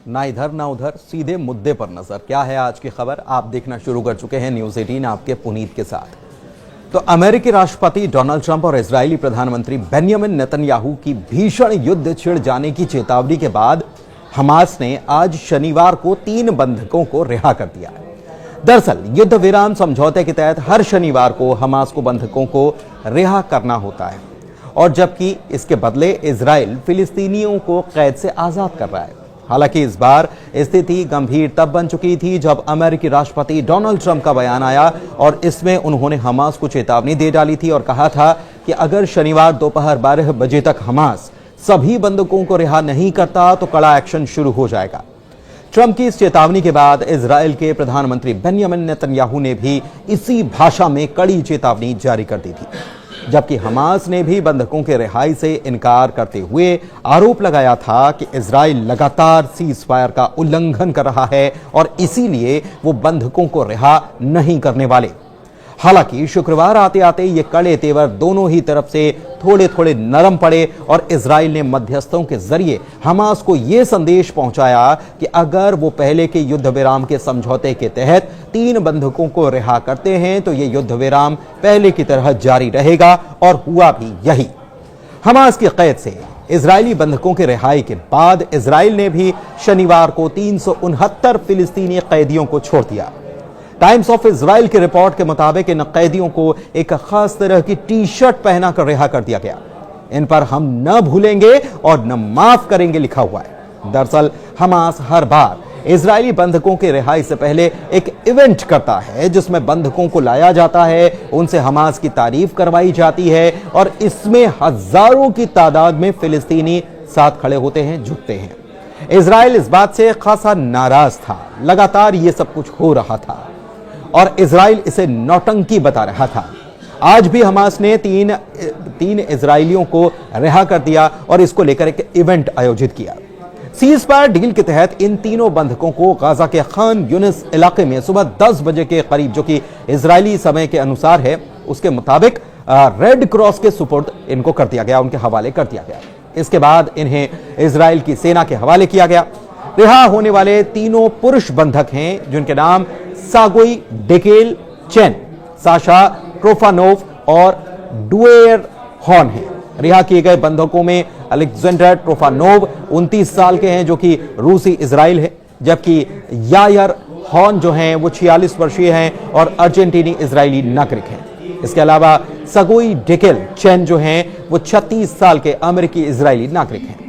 ना इधर ना उधर, सीधे मुद्दे पर नजर। क्या है आज की खबर, आप देखना शुरू कर चुके हैं न्यूज़ 18 आपके पुनीत के साथ। तो अमेरिकी राष्ट्रपति डोनाल्ड ट्रंप और इजरायली प्रधानमंत्री बेंयामिन नेतन्याहू की भीषण युद्ध छिड़ जाने की चेतावनी के बाद हमास ने आज शनिवार को 3 बंधकों को रिहा कर दिया। दरअसल युद्ध विराम समझौते के तहत हर शनिवार को हमास को बंधकों को रिहा करना होता है, और जबकि इसके बदले इजराइल फिलिस्तीनियों को कैद से आजाद कर रहा है। हालांकि इस बार स्थिति गंभीर तब बन चुकी थी जब अमेरिकी राष्ट्रपति डोनाल्ड ट्रंप का बयान आया और इसमें उन्होंने हमास को चेतावनी दे डाली थी और कहा था कि अगर शनिवार दोपहर 12 बजे तक हमास सभी बंधकों को रिहा नहीं करता तो कड़ा एक्शन शुरू हो जाएगा। ट्रंप की इस चेतावनी के बाद इजराइल के प्रधानमंत्री बेंयामिन नेतन्याहू ने भी इसी भाषा में कड़ी चेतावनी जारी कर दी थी, जबकि हमास ने भी बंधकों के रिहाई से इनकार करते हुए आरोप लगाया था कि इजराइल लगातार सीज फायर का उल्लंघन कर रहा है और इसीलिए वो बंधकों को रिहा नहीं करने वाले। हालांकि शुक्रवार आते आते ये कड़े तेवर दोनों ही तरफ से थोड़े थोड़े नरम पड़े और इजराइल ने मध्यस्थों के जरिए हमास को यह संदेश पहुंचाया कि अगर वो पहले के युद्ध विराम के समझौते के तहत 3 बंधकों को रिहा करते हैं तो ये युद्ध विराम पहले की तरह जारी रहेगा, और हुआ भी यही। हमास की कैद से इजरायली बंधकों के रिहाई के बाद इजराइल ने भी शनिवार को 369 फिलिस्तीनी कैदियों को छोड़ दिया। टाइम्स ऑफ इजराइल की रिपोर्ट के मुताबिक इन कैदियों को एक खास तरह की टी शर्ट पहनाकर रिहा कर दिया गया। इन पर हम न भूलेंगे और न माफ करेंगे लिखा हुआ है। दरअसल हमास हर बार इजरायली बंधकों के रिहाई से पहले एक इवेंट करता है जिसमें बंधकों को लाया जाता है, उनसे हमास की तारीफ करवाई जाती है और इसमें हजारों की तादाद में फिलिस्तीनी साथ खड़े होते हैं, झुकते हैं। इजराइल इस बात से खासा नाराज था। लगातार ये सब कुछ हो रहा था और इजराइल इसे नौटंकी बता रहा था। आज भी हमास ने तीन इजरायलियों को रिहा कर दिया और इसको लेकर एक इवेंट आयोजित किया। सीज फायर डील के तहत इन तीनों बंधकों को गाजा के खान यूनिस इलाके में सुबह 10 बजे के करीब, जो कि इजरायली समय के अनुसार है, उसके मुताबिक रेड क्रॉस के सुपुर्द इनको कर दिया गया, उनके हवाले कर दिया गया। इसके बाद इन्हें इजराइल की सेना के हवाले किया गया। रिहा होने वाले तीनों पुरुष बंधक हैं जिनके नाम सागोई डेकेल चेन, साशा ट्रोफानोव और डुएर हॉर्न है। रिहा किए गए बंधकों में अलेक्जेंडर ट्रोफानोव 29 साल के हैं जो कि रूसी इजराइल है, जबकि यायर हॉर्न जो हैं वो 46 वर्षीय हैं और अर्जेंटीनी इजरायली नागरिक हैं। इसके अलावा सागोई डेकेल चेन जो हैं वो 36 साल के अमेरिकी इजरायली नागरिक हैं।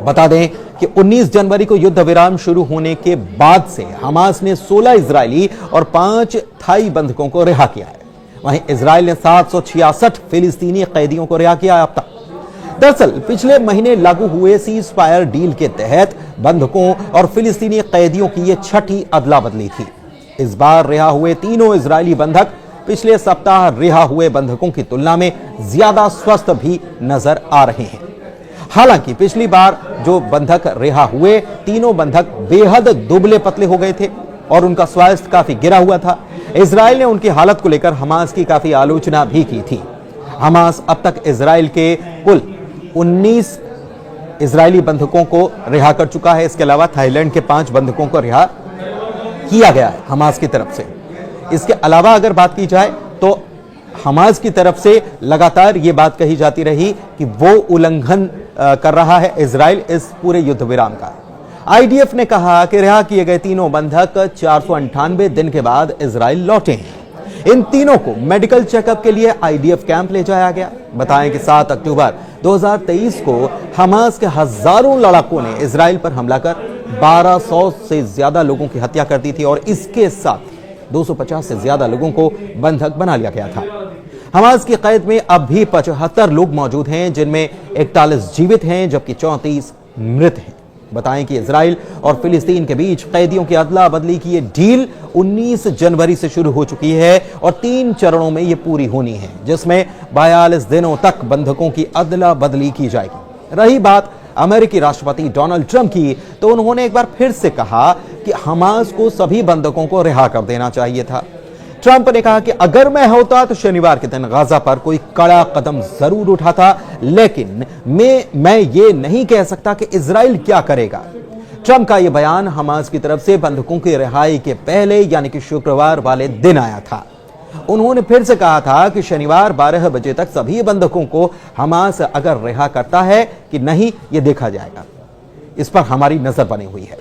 बता दें कि 19 जनवरी को युद्ध विराम शुरू होने के बाद से हमास ने 16 इजरायली और 5 थाई बंधकों को रिहा किया है। वहीं इजराइल ने 766 फिलिस्तीनी कैदियों को रिहा किया अब तक। दरअसल पिछले महीने लागू हुए सीज फायर डील के तहत बंधकों और फिलिस्तीनी कैदियों की यह 6ठी अदला बदली थी। इस बार रिहा हुए तीनों इजरायली बंधक पिछले सप्ताह रिहा हुए बंधकों की तुलना में ज्यादा स्वस्थ भी नजर आ रहे हैं। हालांकि पिछली बार जो बंधक रिहा हुए, तीनों बंधक बेहद दुबले पतले हो गए थे और उनका स्वास्थ्य काफी गिरा हुआ था। इजराइल ने उनकी हालत को लेकर हमास की काफी आलोचना भी की थी। हमास अब तक इजराइल के कुल 19 इजरायली बंधकों को रिहा कर चुका है। इसके अलावा थाईलैंड के 5 बंधकों को रिहा किया गया है हमास की तरफ से। इसके अलावा अगर बात की जाए तो हमास की तरफ से लगातार ये बात कही जाती रही कि वो उल्लंघन कर रहा है इजराइल इस पूरे युद्ध विराम का। आईडीएफ ने कहा कि रिहा किए गए तीनों बंधक 498 दिन के बाद इजराइल लौटे हैं। इन तीनों को मेडिकल चेकअप के लिए आईडीएफ कैंप ले जाया गया। बताएं कि 7 अक्टूबर 2023 को हमास के हजारों लड़ाकों ने इजराइल पर हमला कर 1200 से ज्यादा लोगों की हत्या कर दी थी और इसके साथ 250 से ज्यादा लोगों को बंधक बना लिया गया था। हमास की कैद में अब भी 75 लोग मौजूद हैं, जिनमें 41 जीवित हैं जबकि 34 मृत हैं। बताएं कि इजराइल और फिलिस्तीन के बीच कैदियों की अदला बदली की ये डील 19 जनवरी से शुरू हो चुकी है और 3 चरणों में ये पूरी होनी है, जिसमें 42 दिनों तक बंधकों की अदला बदली की जाएगी। रही बात अमेरिकी राष्ट्रपति डोनाल्ड ट्रंप की, तो उन्होंने एक बार फिर से कहा कि हमास को सभी बंधकों को रिहा कर देना चाहिए था। ट्रंप ने कहा कि अगर मैं होता तो शनिवार के दिन गाजा पर कोई कड़ा कदम जरूर उठाता, लेकिन मैं ये नहीं कह सकता कि इजराइल क्या करेगा। ट्रंप का यह बयान हमास की तरफ से बंधकों की रिहाई के पहले यानी कि शुक्रवार वाले दिन आया था। उन्होंने फिर से कहा था कि शनिवार 12 बजे तक सभी बंधकों को हमास अगर रिहा करता है कि नहीं, यह देखा जाएगा। इस पर हमारी नजर बनी हुई है।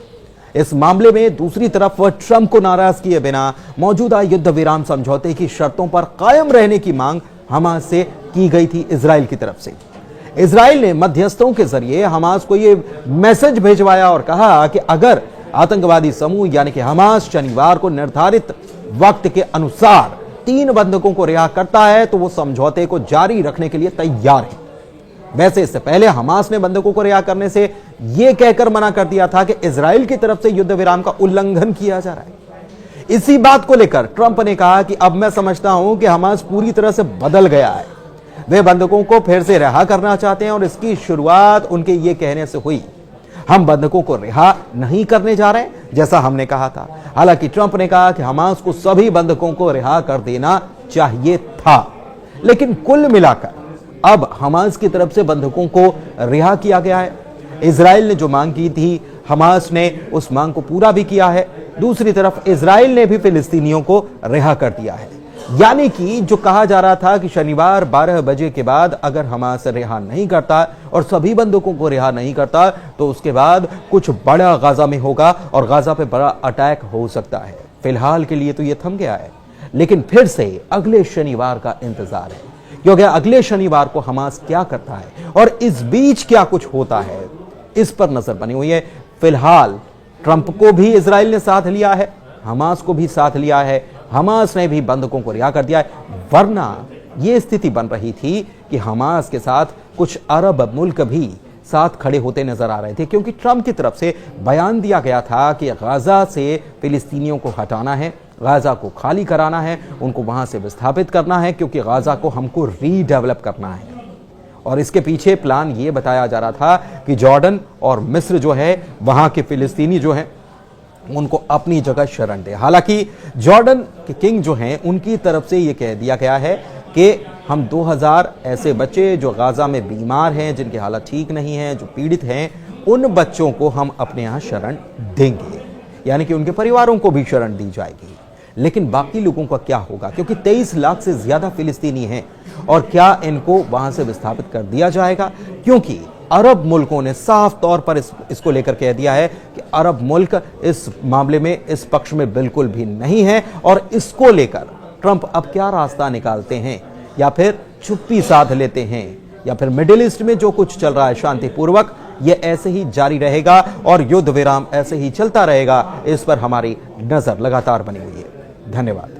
इस मामले में दूसरी तरफ ट्रंप को नाराज किए बिना मौजूदा युद्ध विराम समझौते की शर्तों पर कायम रहने की मांग हमास से की गई थी इजराइल की तरफ से। इजराइल ने मध्यस्थों के जरिए हमास को यह मैसेज भेजवाया और कहा कि अगर आतंकवादी समूह यानी कि हमास शनिवार को निर्धारित वक्त के अनुसार 3 बंधकों को रिहा करता है तो वो समझौते को जारी रखने के लिए तैयार है। वैसे इससे पहले हमास ने बंधकों को रिहा करने से यह कहकर मना कर दिया था कि इजराइल की तरफ से युद्ध विराम का उल्लंघन किया जा रहा है। इसी बात को लेकर ट्रंप ने कहा कि अब मैं समझता हूं कि हमास पूरी तरह से बदल गया है। वे बंधकों को फिर से रिहा करना चाहते हैं और इसकी शुरुआत उनके ये कहने से हुई, हम बंधकों को रिहा नहीं करने जा रहे हैं जैसा हमने कहा था। हालांकि ट्रंप ने कहा कि हमास को सभी बंधकों को रिहा कर देना चाहिए था, लेकिन कुल मिलाकर अब हमास की तरफ से बंधकों को रिहा किया गया है। इजराइल ने जो मांग की थी, हमास ने उस मांग को पूरा भी किया है। दूसरी तरफ इजराइल ने भी फिलिस्तीनियों को रिहा कर दिया है। यानी कि जो कहा जा रहा था कि शनिवार 12 बजे के बाद अगर हमास रिहा नहीं करता और सभी बंधकों को रिहा नहीं करता तो उसके बाद कुछ बड़ा गाजा में होगा और गाजा पे बड़ा अटैक हो सकता है। फिलहाल के लिए तो यह थम गया है, लेकिन फिर से अगले शनिवार का इंतजार है, क्योंकि अगले शनिवार को हमास क्या करता है और इस बीच क्या कुछ होता है, इस पर नजर बनी हुई है। फिलहाल ट्रंप को भी इजराइल ने साथ लिया है, हमास को भी साथ लिया है, हमास ने भी बंधकों को रिहा कर दिया है। वरना यह स्थिति बन रही थी कि हमास के साथ कुछ अरब मुल्क भी साथ खड़े होते नजर आ रहे थे, क्योंकि ट्रंप की तरफ से बयान दिया गया था कि गाजा से फिलिस्तीनियों को हटाना है, गाजा को खाली कराना है, उनको वहां से विस्थापित करना है, क्योंकि गाजा को हमको रीडेवलप करना है। और इसके पीछे प्लान ये बताया जा रहा था कि जॉर्डन और मिस्र जो है वहां के फिलिस्तीनी जो हैं उनको अपनी जगह शरण दे। हालांकि जॉर्डन के किंग जो हैं उनकी तरफ से यह कह दिया गया है कि हम 2000 ऐसे बच्चे जो गाजा में बीमार हैं, जिनकी हालत ठीक नहीं है, जो पीड़ित हैं, उन बच्चों को हम अपने यहां शरण देंगे, यानी कि उनके परिवारों को भी शरण दी जाएगी। लेकिन बाकी लोगों का क्या होगा, क्योंकि 23 लाख से ज्यादा फिलिस्तीनी हैं, और क्या इनको वहां से विस्थापित कर दिया जाएगा? क्योंकि अरब मुल्कों ने साफ तौर पर इसको लेकर कह दिया है कि अरब मुल्क इस मामले में इस पक्ष में बिल्कुल भी नहीं है, और इसको लेकर ट्रंप अब क्या रास्ता निकालते हैं, या फिर चुप्पी साध लेते हैं, या फिर मिडिल ईस्ट में जो कुछ चल रहा है शांतिपूर्वक ये ऐसे ही जारी रहेगा और युद्ध विराम ऐसे ही चलता रहेगा, इस पर हमारी नजर लगातार बनी हुई है। धन्यवाद।